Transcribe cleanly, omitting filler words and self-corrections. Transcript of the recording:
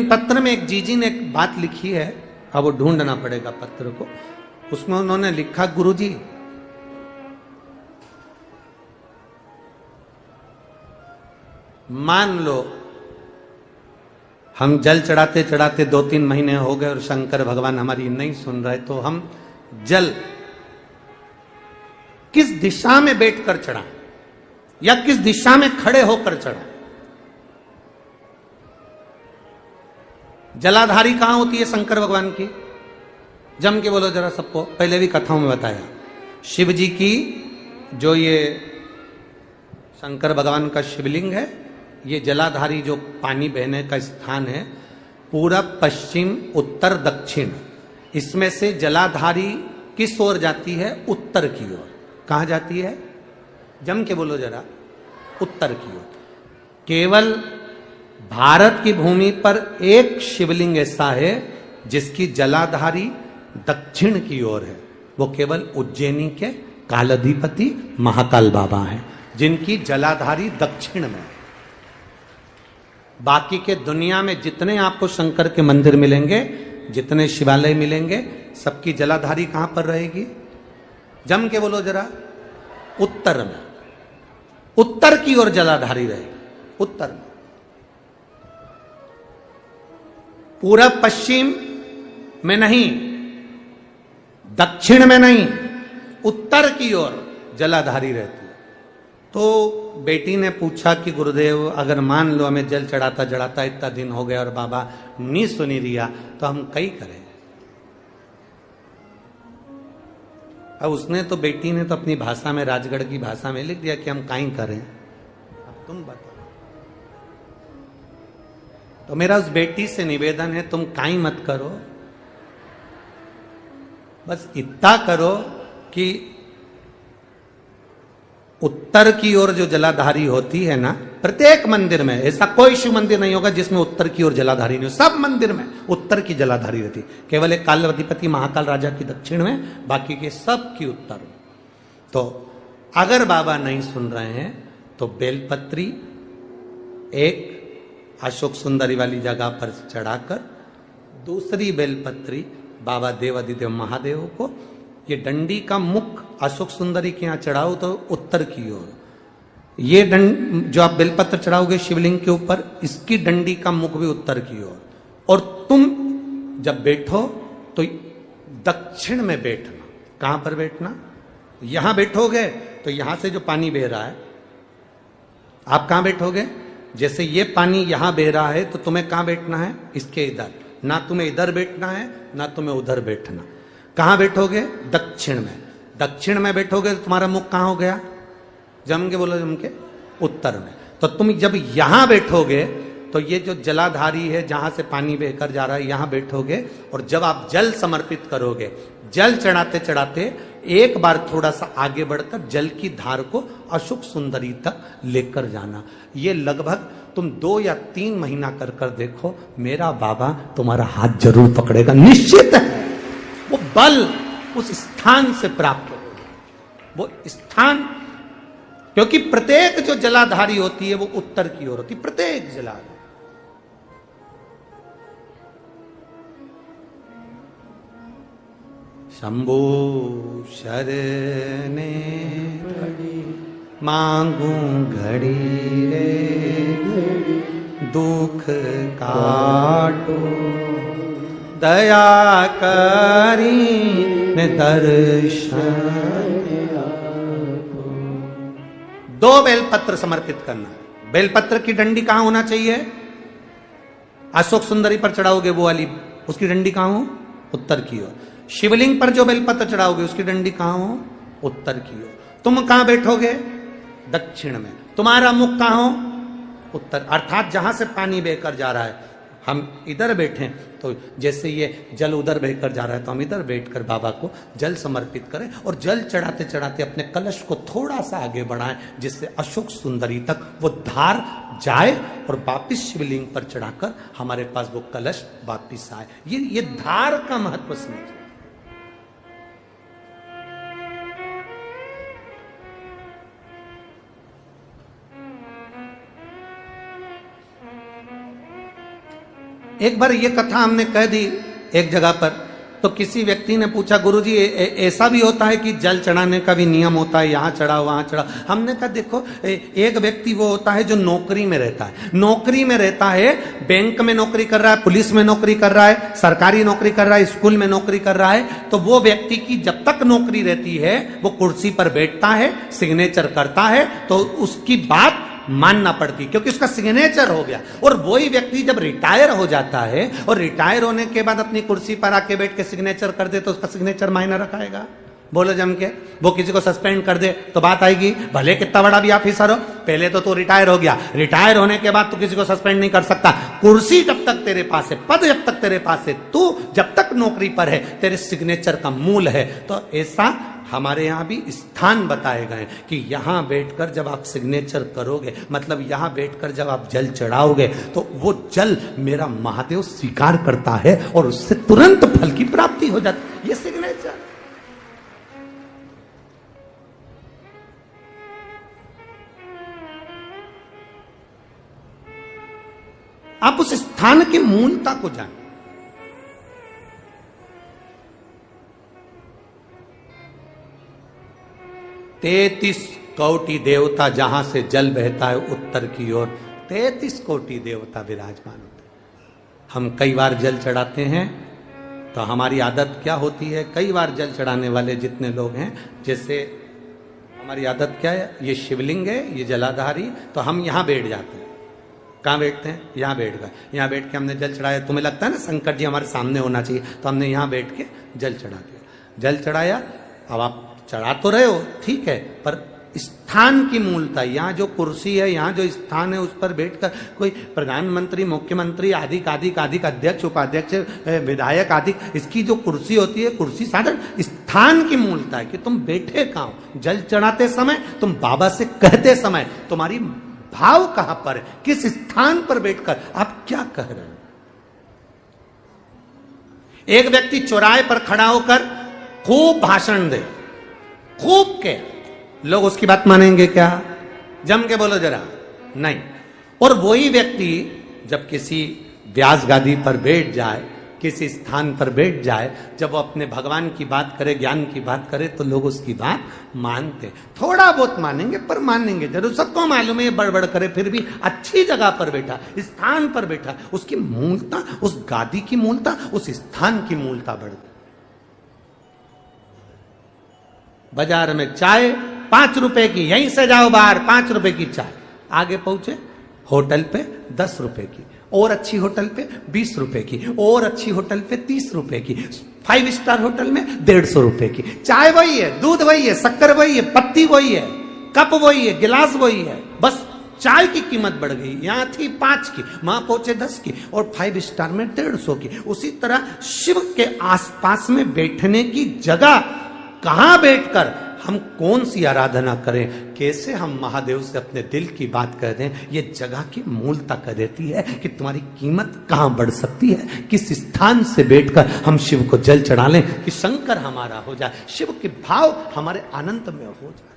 पत्र में एक जीजी ने एक बात लिखी है, अब वो ढूंढना पड़ेगा पत्र को। उसमें उन्होंने लिखा, गुरुजी मान लो हम जल चढ़ाते चढ़ाते 2-3 महीने हो गए और शंकर भगवान हमारी नहीं सुन रहे, तो हम जल किस दिशा में बैठकर चढ़ाएं या किस दिशा में खड़े होकर चढ़ाएं? जलाधारी कहां होती है शंकर भगवान की? जम के बोलो जरा सबको, पहले भी कथाओं में बताया। शिव जी की जो ये शंकर भगवान का शिवलिंग है, ये जलाधारी जो पानी बहने का स्थान है, पूरब पश्चिम उत्तर दक्षिण, इसमें से जलाधारी किस ओर जाती है? उत्तर की ओर। कहां जाती है? जम के बोलो जरा, उत्तर की ओर। केवल भारत की भूमि पर एक शिवलिंग ऐसा है जिसकी जलाधारी दक्षिण की ओर है, वो केवल उज्जैनी के कालाधिपति महाकाल बाबा हैं, जिनकी जलाधारी दक्षिण में है। बाकी के दुनिया में जितने आपको शंकर के मंदिर मिलेंगे, जितने शिवालय मिलेंगे, सबकी जलाधारी कहां पर रहेगी? जम के बोलो जरा, उत्तर में। उत्तर की ओर जलाधारी रहेगी, उत्तर में। पूरब पश्चिम में नहीं, दक्षिण में नहीं, उत्तर की ओर जलाधारी रहती है। तो बेटी ने पूछा कि गुरुदेव अगर मान लो हमें जल चढ़ाता चढ़ाता इतना दिन हो गया और बाबा नहीं सुनी दिया, तो हम कई करें? अब उसने तो, बेटी ने तो अपनी भाषा में, राजगढ़ की भाषा में लिख दिया कि हम काई करें। अब तुम बताओ। तो मेरा उस बेटी से निवेदन है, तुम काई मत करो, बस इतना करो कि उत्तर की ओर जो जलाधारी होती है ना, प्रत्येक मंदिर में, ऐसा कोई शिव मंदिर नहीं होगा जिसमें उत्तर की ओर जलाधारी नहीं हो। सब मंदिर में उत्तर की जलाधारी रहती, केवल एक कालाधिपति महाकाल राजा की दक्षिण में, बाकी के सब की उत्तर में। तो अगर बाबा नहीं सुन रहे हैं तो बेलपत्री एक अशोक सुंदरी वाली जगह पर चढ़ाकर, दूसरी बेलपत्री बाबा देवादिदेव महादेव को, ये डंडी का मुख अशोक सुंदरी के यहां चढ़ाओ तो उत्तर की ओर। ये जो आप बेलपत्र चढ़ाओगे शिवलिंग के ऊपर, इसकी डंडी का मुख भी उत्तर की ओर। और तुम जब बैठो तो दक्षिण में बैठना। कहां पर बैठना? यहां बैठोगे तो यहां से जो पानी बह रहा है, आप कहां बैठोगे? जैसे ये पानी यहां बह रहा है तो तुम्हें कहां बैठना है? इसके इधर। ना तुम्हें इधर बैठना है, ना तुम्हें उधर बैठना। कहां बैठोगे? दक्षिण में। दक्षिण में बैठोगे तो तुम्हारा मुख कहां हो गया? जम के बोलो, जम के उत्तर में। तो तुम जब यहां बैठोगे तो ये जो जलाधारी है जहां से पानी बहकर जा रहा है, यहां बैठोगे। और जब आप जल समर्पित करोगे, जल चढ़ाते चढ़ाते एक बार थोड़ा सा आगे बढ़कर जल की धार को अशोक सुंदरी तक लेकर जाना। ये लगभग तुम 2 या 3 महीना कर कर देखो, मेरा बाबा तुम्हारा हाथ जरूर पकड़ेगा, निश्चित है। वो बल उस स्थान से प्राप्त होगा, वो स्थान, क्योंकि प्रत्येक जो जलाधारी होती है वो उत्तर की ओर होती है, प्रत्येक जलाधारी। शंभो शरणे मांगू घड़ी रे, दुख काटो दया करी ने दर्शन। 2 बेलपत्र समर्पित करना है। बेलपत्र की डंडी कहां होना चाहिए? अशोक सुंदरी पर चढ़ाओगे वो वाली, उसकी डंडी कहां हो? उत्तर की ओर। शिवलिंग पर जो बेलपत्र चढ़ाओगे उसकी डंडी कहां हो? उत्तर की ओर। तुम कहां बैठोगे? दक्षिण में। तुम्हारा मुख कहां हो? उत्तर, अर्थात जहां से पानी बहकर जा रहा है। हम इधर बैठे तो जैसे ये जल उधर बहकर जा रहा है तो हम इधर बैठकर बाबा को जल समर्पित करें और जल चढ़ाते चढ़ाते अपने कलश को थोड़ा सा आगे बढ़ाएं, जिससे अशोक सुंदरी तक वो धार जाए और वापिस शिवलिंग पर चढ़ाकर हमारे पास वो कलश वापिस आए। ये धार का महत्व समझिए। एक बार ये कथा हमने कह दी एक जगह पर, तो किसी व्यक्ति ने पूछा, गुरुजी ऐसा भी होता है कि जल चढ़ाने का भी नियम होता है, यहाँ चढ़ाओ वहां चढ़ाओ? हमने कहा देखो, एक व्यक्ति वो होता है जो नौकरी में रहता है, नौकरी में रहता है, बैंक में नौकरी कर रहा है, पुलिस में नौकरी कर रहा है, सरकारी नौकरी कर रहा है, स्कूल में नौकरी कर रहा है, तो वो व्यक्ति की जब तक नौकरी रहती है वो कुर्सी पर बैठता है, सिग्नेचर करता है, तो उसकी बात मानना पड़ती, क्योंकि उसका सिग्नेचर हो गया। और वही व्यक्ति जब रिटायर हो जाता है और रिटायर होने के बाद अपनी कुर्सी पर आके बैठ के सिग्नेचर कर दे, तो उसका सिग्नेचर मायने रखाएगा? बोलो जम के। वो किसी को सस्पेंड कर दे तो बात आएगी, भले कितना बड़ा भी ऑफिसर हो, पहले तो तू रिटायर हो गया, रिटायर होने के बाद तू किसी को सस्पेंड नहीं कर सकता। कुर्सी जब तक तेरे पास है, पद जब तक तेरे पास है, तू जब तक नौकरी पर है, तेरे सिग्नेचर का मूल है। तो ऐसा हमारे यहां भी स्थान बताए गए कि यहां बैठकर जब आप सिग्नेचर करोगे, मतलब यहां बैठकर जब आप जल चढ़ाओगे, तो वो जल मेरा महादेव स्वीकार करता है और उससे तुरंत फल की प्राप्ति हो जाती है। ये सिग्नेचर। आप उस स्थान की मूलता को जानें। तैतीस कोटि देवता जहां से जल बहता है उत्तर की ओर, 33 कोटि देवता विराजमान होते हैं। हम कई बार जल चढ़ाते हैं, तो हमारी आदत क्या होती है, कई बार जल चढ़ाने वाले जितने लोग हैं, जैसे हमारी आदत क्या है, ये शिवलिंग है, ये जलाधारी, तो हम यहां बैठ जाते हैं। कहां बैठते हैं? यहां बैठ गए। यहां बैठ के हमने जल चढ़ाया, तुम्हें लगता है ना शंकर जी हमारे सामने होना चाहिए, तो हमने यहां बैठ के जल चढ़ा दिया। जल चढ़ाया, अब आप चढ़ा तो रहे हो, ठीक है, पर स्थान की मूलता, यहाँ जो कुर्सी है, यहाँ जो स्थान है, उस पर बैठकर कोई प्रधानमंत्री, मुख्यमंत्री, आदि अध्यक्ष, उपाध्यक्ष, विधायक आदि, इसकी जो कुर्सी होती है, कुर्सी साधारण स्थान की मूलता है कि तुम बैठे कहां हो। जल चढ़ाते समय, तुम बाबा से कहते समय, तुम्हारी भाव कहां पर है, किस स्थान पर बैठकर आप क्या कह रहे हो। एक व्यक्ति चौराहे पर खड़ा होकर खूब भाषण दे, खूब के, लोग उसकी बात मानेंगे क्या? जम के बोलो जरा, नहीं। और वही व्यक्ति जब किसी व्यास गादी पर बैठ जाए, किसी स्थान पर बैठ जाए, जब वो अपने भगवान की बात करे, ज्ञान की बात करे, तो लोग उसकी बात मानते, थोड़ा बहुत मानेंगे, पर मानेंगे जरूर। सबको मालूम है ये बड़बड़ करे, फिर भी अच्छी जगह पर बैठा, स्थान पर बैठा, उसकी मूलता, उस गादी की मूलता, उस स्थान की मूलता बढ़ गई। बाजार में चाय 5 रुपए की, यहीं से जाओ बाहर, 5 रुपए की चाय, आगे पहुंचे होटल पे 10 रुपए की, और अच्छी होटल पे 20 रुपए की, और अच्छी होटल पे 30 रुपए की, 5 स्टार होटल में 150 रुपए की। चाय वही है, दूध वही है, शक्कर वही है, पत्ती वही है, कप वही है, गिलास वही है, बस चाय की कीमत बढ़ गई। यहां थी 5 की, वहां पहुंचे 10 की, और 5 स्टार में 150 की। उसी तरह शिव के आसपास में बैठने की जगह, कहां बैठकर हम कौन सी आराधना करें, कैसे हम महादेव से अपने दिल की बात कह दें, ये जगह की मूलता कह देती है कि तुम्हारी कीमत कहां बढ़ सकती है। किस स्थान से बैठकर हम शिव को जल चढ़ा लें कि शंकर हमारा हो जाए, शिव के भाव हमारे अनंत में हो जाए।